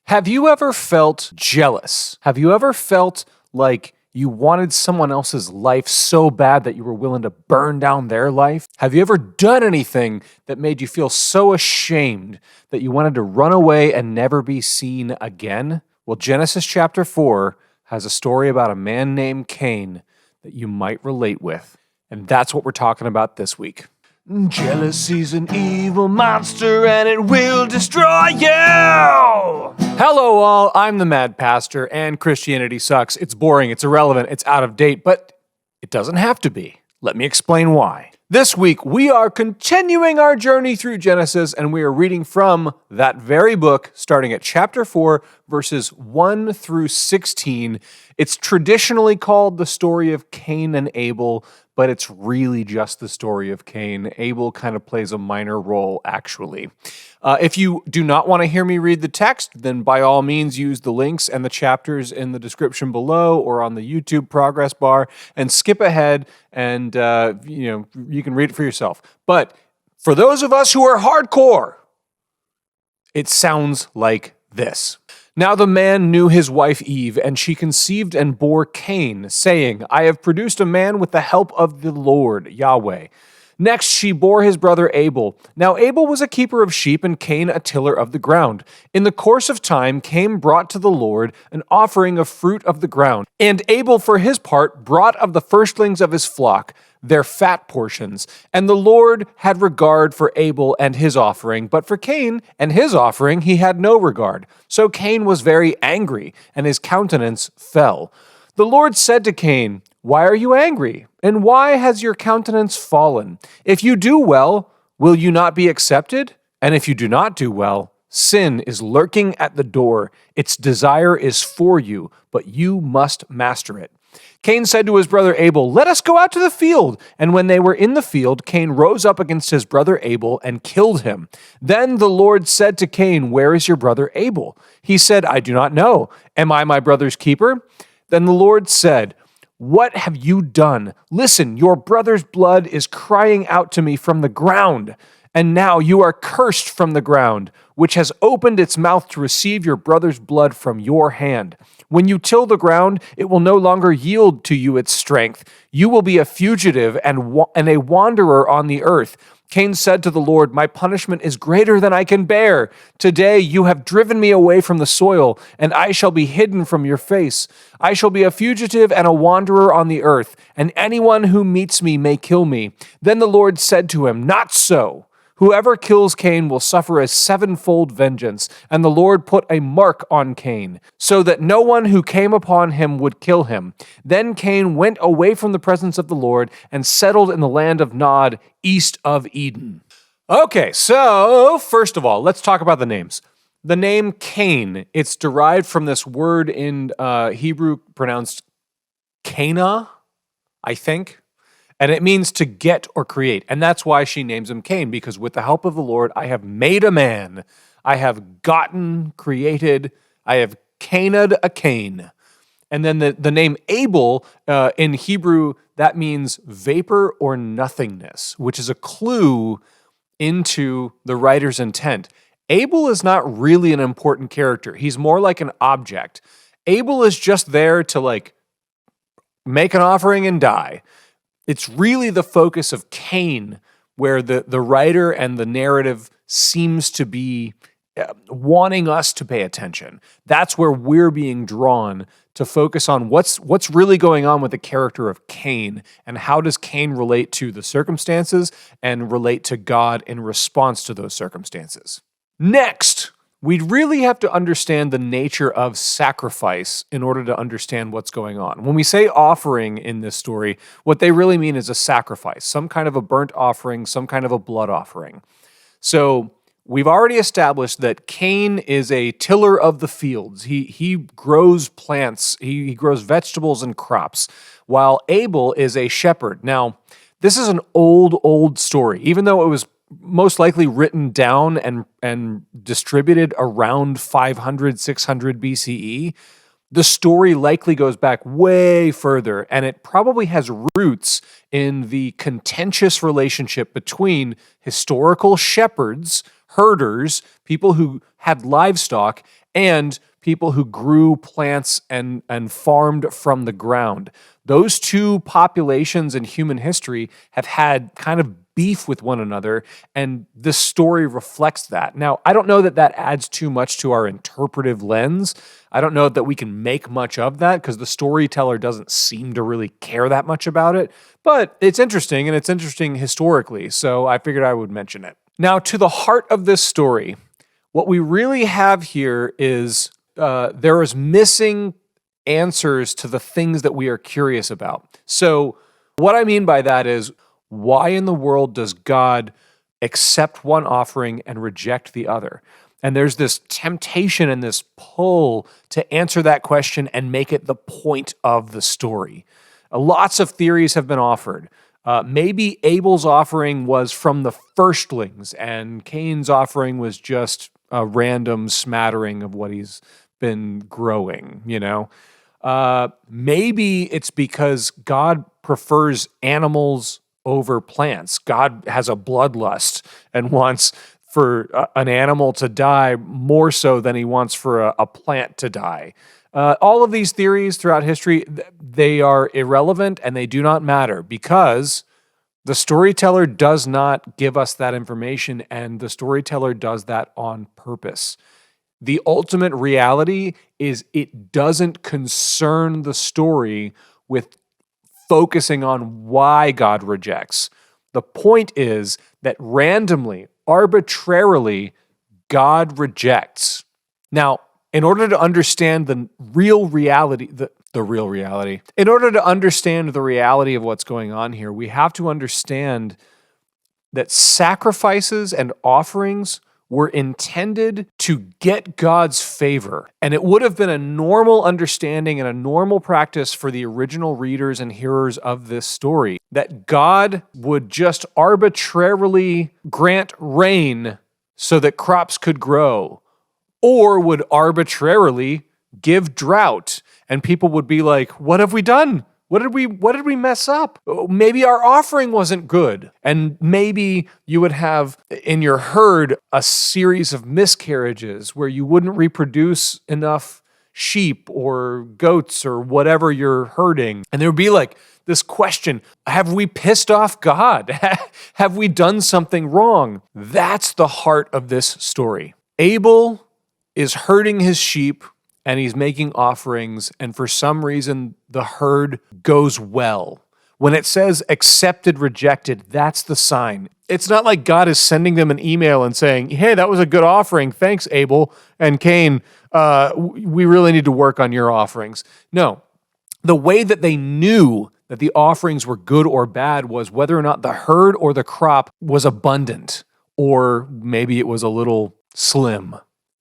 Have you ever felt jealous? Have you ever felt like you wanted someone else's life so bad that you were willing to burn down their life? Have you ever done anything that made you feel so ashamed that you wanted to run away and never be seen again? Well, Genesis chapter 4 has a story about a man named Cain that you might relate with. And that's what we're talking about this week. Jealousy's an evil monster and it will destroy you! Hello all, I'm the Mad Pastor, and Christianity sucks. It's boring, it's irrelevant, it's out of date, but it doesn't have to be. Let me explain why. This week, we are continuing our journey through Genesis, and we are reading from that very book, starting at chapter 4, verses 1 through 16. It's traditionally called the story of Cain and Abel, but it's really just the story of Cain. Abel kind of plays a minor role, actually. If you do not want to hear me read the text, then by all means use the links and the chapters in the description below or on the YouTube progress bar and skip ahead and you can read it for yourself. But for those of us who are hardcore, it sounds like this. Now the man knew his wife Eve, and she conceived and bore Cain, saying, I have produced a man with the help of the Lord, Yahweh. Next she bore his brother Abel. Now Abel was a keeper of sheep, and Cain a tiller of the ground. In the course of time Cain brought to the Lord an offering of fruit of the ground. And Abel for his part brought of the firstlings of his flock, their fat portions. And the Lord had regard for Abel and his offering, but for Cain and his offering he had no regard. So Cain was very angry, and his countenance fell. The Lord said to Cain, Why are you angry? And why has your countenance fallen? If you do well, will you not be accepted? And if you do not do well, sin is lurking at the door. Its desire is for you, but you must master it. Cain said to his brother Abel, Let us go out to the field. And when they were in the field, Cain rose up against his brother Abel and killed him. Then the Lord said to Cain, Where is your brother Abel? He said, I do not know. Am I my brother's keeper? Then the Lord said, What have you done? Listen, your brother's blood is crying out to me from the ground. And now you are cursed from the ground, which has opened its mouth to receive your brother's blood from your hand. When you till the ground, it will no longer yield to you its strength. You will be a fugitive and a wanderer on the earth. Cain said to the Lord, My punishment is greater than I can bear. Today you have driven me away from the soil, and I shall be hidden from your face. I shall be a fugitive and a wanderer on the earth, and anyone who meets me may kill me. Then the Lord said to him, Not so. Whoever kills Cain will suffer a sevenfold vengeance. And the Lord put a mark on Cain, so that no one who came upon him would kill him. Then Cain went away from the presence of the Lord and settled in the land of Nod, east of Eden. Okay, so first of all, let's talk about the names. The name Cain, it's derived from this word in Hebrew pronounced Cana, I think. And it means to get or create. And that's why she names him Cain, because with the help of the Lord, I have made a man. I have gotten, created, I have caned a Cain. And then the name Abel in Hebrew, that means vapor or nothingness, which is a clue into the writer's intent. Abel is not really an important character. He's more like an object. Abel is just there to make an offering and die. It's really the focus of Cain where the writer and the narrative seems to be wanting us to pay attention. That's where we're being drawn to focus on what's really going on with the character of Cain and how does Cain relate to the circumstances and relate to God in response to those circumstances. Next, we'd really have to understand the nature of sacrifice in order to understand what's going on. When we say offering in this story, what they really mean is a sacrifice, some kind of a burnt offering, some kind of a blood offering. So we've already established that Cain is a tiller of the fields. He grows plants, he grows vegetables and crops, while Abel is a shepherd. Now, this is an old story, even though it was most likely written down and distributed around 500, 600 BCE. The story likely goes back way further, and it probably has roots in the contentious relationship between historical shepherds herders, people who had livestock, and people who grew plants and farmed from the ground. Those two populations in human history have had kind of beef with one another, and this story reflects that. Now, I don't know that that adds too much to our interpretive lens. I don't know that we can make much of that because the storyteller doesn't seem to really care that much about it, but it's interesting, and it's interesting historically, so I figured I would mention it. Now, to the heart of this story, what we really have here is there is missing answers to the things that we are curious about. So what I mean by that is, why in the world does God accept one offering and reject the other? And there's this temptation and this pull to answer that question and make it the point of the story. Lots of theories have been offered. Maybe Abel's offering was from the firstlings and Cain's offering was just a random smattering of what he's been growing, you know? Maybe it's because God prefers animals over plants. God has a bloodlust and wants for an animal to die more so than he wants for a plant to die. All of these theories throughout history, they are irrelevant and they do not matter because the storyteller does not give us that information, and the storyteller does that on purpose. The ultimate reality is it doesn't concern the story with focusing on why God rejects. The point is that randomly, arbitrarily, God rejects. Now, in order to understand the real reality, in order to understand the reality of what's going on here, we have to understand that sacrifices and offerings were intended to get God's favor. And it would have been a normal understanding and a normal practice for the original readers and hearers of this story that God would just arbitrarily grant rain so that crops could grow, or would arbitrarily give drought. And people would be like, what have we done? What did we mess up? Maybe our offering wasn't good. And maybe you would have in your herd a series of miscarriages where you wouldn't reproduce enough sheep or goats or whatever you're herding. And there would be like this question, have we pissed off God? Have we done something wrong? That's the heart of this story. Abel is herding his sheep and he's making offerings, and for some reason, the herd goes well. When it says accepted, rejected, that's the sign. It's not like God is sending them an email and saying, hey, that was a good offering. Thanks, Abel and Cain. We really need to work on your offerings. No, the way that they knew that the offerings were good or bad was whether or not the herd or the crop was abundant, or maybe it was a little slim.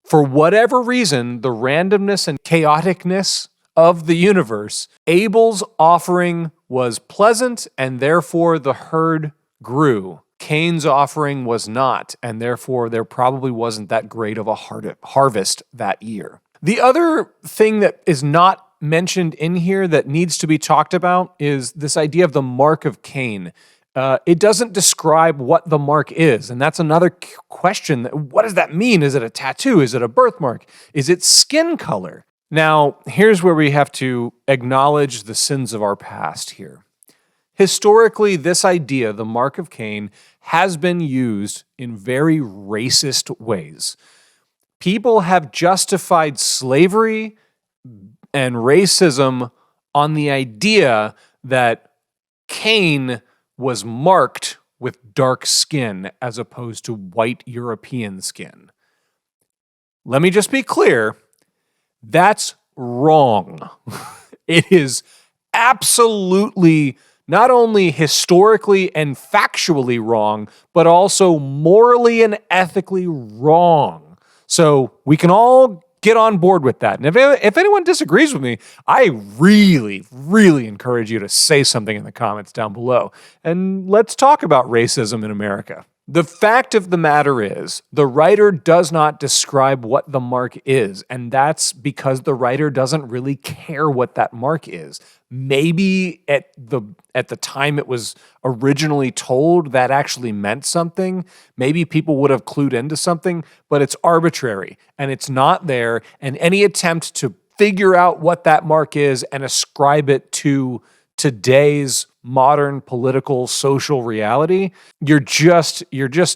For whatever reason, the randomness and chaoticness of the universe, Abel's offering was pleasant, and therefore the herd grew. Cain's offering was not, and therefore there probably wasn't that great of a harvest that year. The other thing that is not mentioned in here that needs to be talked about is this idea of the mark of Cain. It doesn't describe what the mark is, and that's another question. What does that mean? Is it a tattoo? Is it a birthmark? Is it skin color? Now, here's where we have to acknowledge the sins of our past here. Historically, this idea, the mark of Cain, has been used in very racist ways. People have justified slavery and racism on the idea that Cain was marked with dark skin as opposed to white European skin. Let me just be clear, that's wrong. It is absolutely not only historically and factually wrong, but also morally and ethically wrong. So we can all get on board with that. And if anyone disagrees with me, I really, really encourage you to say something in the comments down below. And let's talk about racism in America. The fact of the matter is, the writer does not describe what the mark is, and that's because the writer doesn't really care what that mark is. Maybe at the time it was originally told, that actually meant something. Maybe people would have clued into something, but it's arbitrary, and it's not there, and any attempt to figure out what that mark is and ascribe it to today's modern political social reality, you're just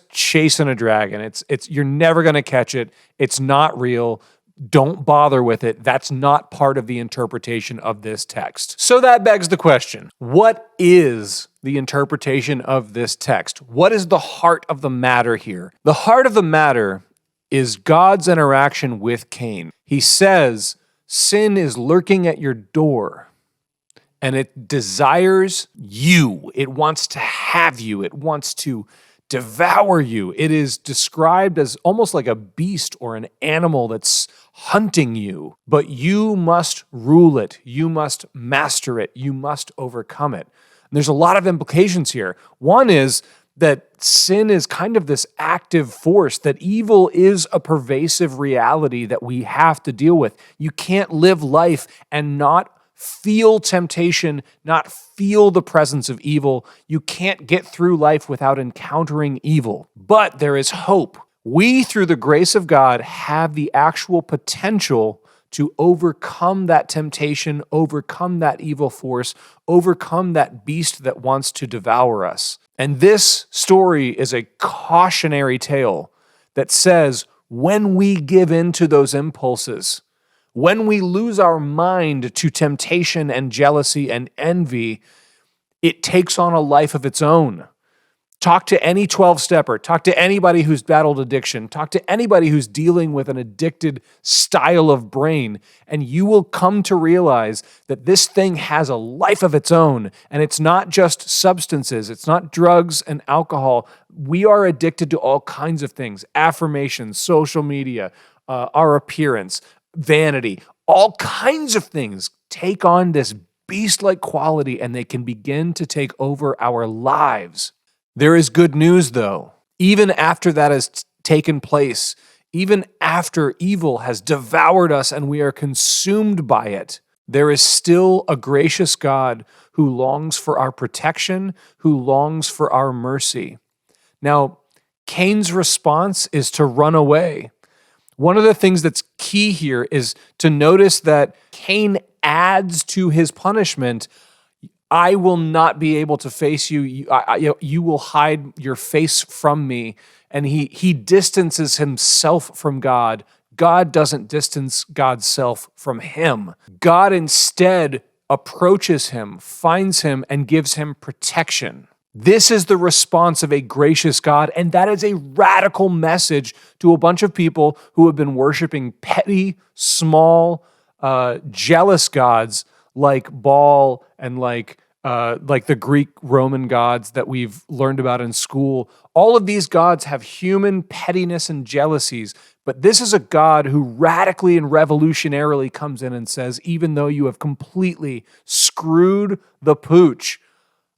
chasing a dragon. You're never going to catch it. It's not real. Don't bother with it. That's not part of the interpretation of this text. So that begs the question, what is the interpretation of this text? What is the heart of the matter here? The heart of the matter is God's interaction with Cain. He says, sin is lurking at your door, and it desires you. It wants to have you. It wants to devour you. It is described as almost like a beast or an animal that's hunting you, but you must rule it. You must master it. You must overcome it. And there's a lot of implications here. One is that sin is kind of this active force, that evil is a pervasive reality that we have to deal with. You can't live life and not feel temptation, not feel the presence of evil. You can't get through life without encountering evil. But there is hope. We, through the grace of God, have the actual potential to overcome that temptation, overcome that evil force, overcome that beast that wants to devour us. And this story is a cautionary tale that says when we give in to those impulses, when we lose our mind to temptation and jealousy and envy, it takes on a life of its own. Talk to any 12-stepper. Talk to anybody who's battled addiction. Talk to anybody who's dealing with an addicted style of brain, and you will come to realize that this thing has a life of its own, and it's not just substances. It's not drugs and alcohol. We are addicted to all kinds of things: affirmation, social media, our appearance, vanity, all kinds of things take on this beast-like quality, and they can begin to take over our lives. There is good news, though. Even after that has taken place, even after evil has devoured us and we are consumed by it, there is still a gracious God who longs for our protection, who longs for our mercy. Now, Cain's response is to run away. One of the things that's key here is to notice that Cain adds to his punishment. I will not be able to face you. You will hide your face from me. And he distances himself from God. God doesn't distance God's self from him. God instead approaches him, finds him, and gives him protection. This is the response of a gracious God, and that is a radical message to a bunch of people who have been worshiping petty, small, jealous gods like Baal and like the Greek Roman gods that we've learned about in school. All of these gods have human pettiness and jealousies, but this is a God who radically and revolutionarily comes in and says, even though you have completely screwed the pooch,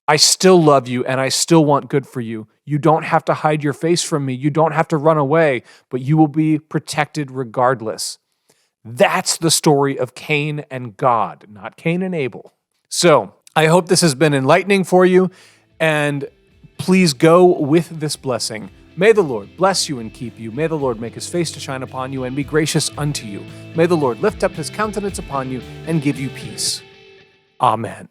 I still love you and I still want good for you. You don't have to hide your face from me. You don't have to run away, but you will be protected regardless. That's the story of Cain and God, not Cain and Abel. So I hope this has been enlightening for you, and please go with this blessing. May the Lord bless you and keep you. May the Lord make his face to shine upon you and be gracious unto you. May the Lord lift up his countenance upon you and give you peace. Amen.